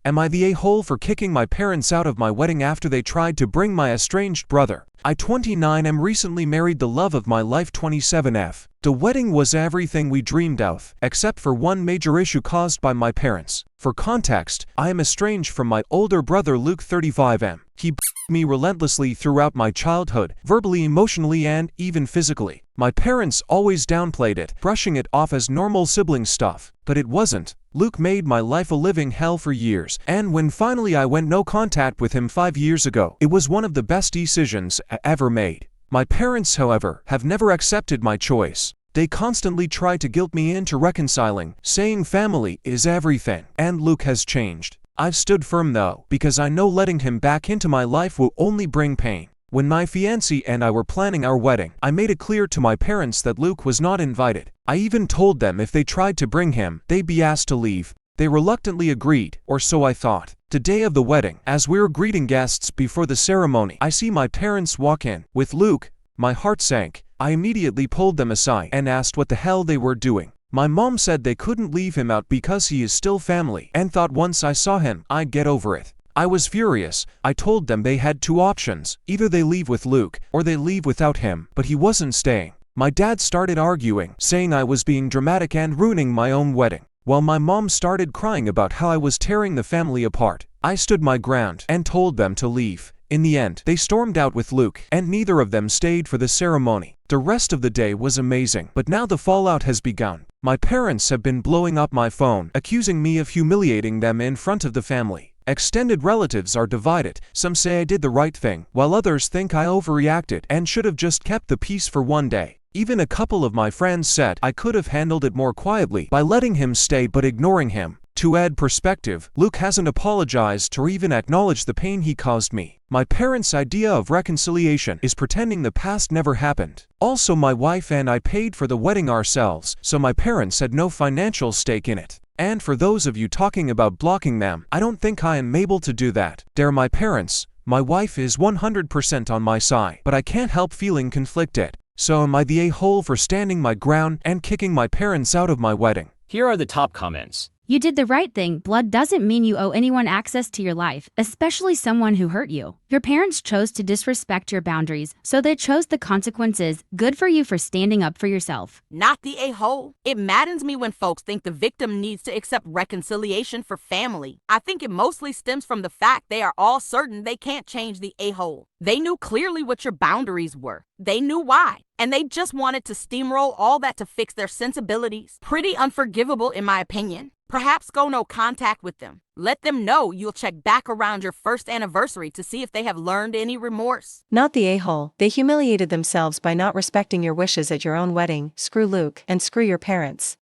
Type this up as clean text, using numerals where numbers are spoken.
Am I the a-hole for kicking my parents out of my wedding after they tried to bring my estranged brother? I 29 am recently married the love of my life 27F. The wedding was everything we dreamed of, except for one major issue caused by my parents. For context, I am estranged from my older brother Luke 35M. He me relentlessly throughout my childhood, verbally, emotionally, and even physically. My parents always downplayed it, brushing it off as normal sibling stuff. But it wasn't. Luke made my life a living hell for years, and when finally I went no contact with him 5 years ago, it was one of the best decisions I ever made. My parents, however, have never accepted my choice. They constantly try to guilt me into reconciling, saying family is everything, and Luke has changed. I've stood firm though, because I know letting him back into my life will only bring pain. When my fiancée and I were planning our wedding, I made it clear to my parents that Luke was not invited. I even told them if they tried to bring him, they'd be asked to leave. They reluctantly agreed, or so I thought. The day of the wedding, as we were greeting guests before the ceremony, I see my parents walk in. With Luke, my heart sank. I immediately pulled them aside and asked what the hell they were doing. My mom said they couldn't leave him out because he is still family, and thought once I saw him, I'd get over it. I was furious. I told them they had two options. Either they leave with Luke, or they leave without him, but he wasn't staying. My dad started arguing, saying I was being dramatic and ruining my own wedding, while my mom started crying about how I was tearing the family apart. I stood my ground and told them to leave. In the end, they stormed out with Luke, and neither of them stayed for the ceremony. The rest of the day was amazing, but now the fallout has begun. My parents have been blowing up my phone, accusing me of humiliating them in front of the family. Extended relatives are divided. Some say I did the right thing, while others think I overreacted and should have just kept the peace for one day. Even a couple of my friends said I could have handled it more quietly by letting him stay but ignoring him. To add perspective, Luke hasn't apologized or even acknowledged the pain he caused me. My parents' idea of reconciliation is pretending the past never happened. Also, my wife and I paid for the wedding ourselves, so my parents had no financial stake in it. And for those of you talking about blocking them, I don't think I am able to do that. They're my parents. My wife is 100% on my side, but I can't help feeling conflicted. So am I the a-hole for standing my ground and kicking my parents out of my wedding? Here are the top comments. You did the right thing. Blood doesn't mean you owe anyone access to your life, especially someone who hurt you. Your parents chose to disrespect your boundaries, so they chose the consequences. Good for you for standing up for yourself. Not the a-hole. It maddens me when folks think the victim needs to accept reconciliation for family. I think it mostly stems from the fact they are all certain they can't change the a-hole. They knew clearly what your boundaries were. They knew why. And they just wanted to steamroll all that to fix their sensibilities. Pretty unforgivable in my opinion. Perhaps go no contact with them. Let them know you'll check back around your first anniversary to see if they have learned any remorse. Not the a-hole. They humiliated themselves by not respecting your wishes at your own wedding. Screw Luke, and screw your parents.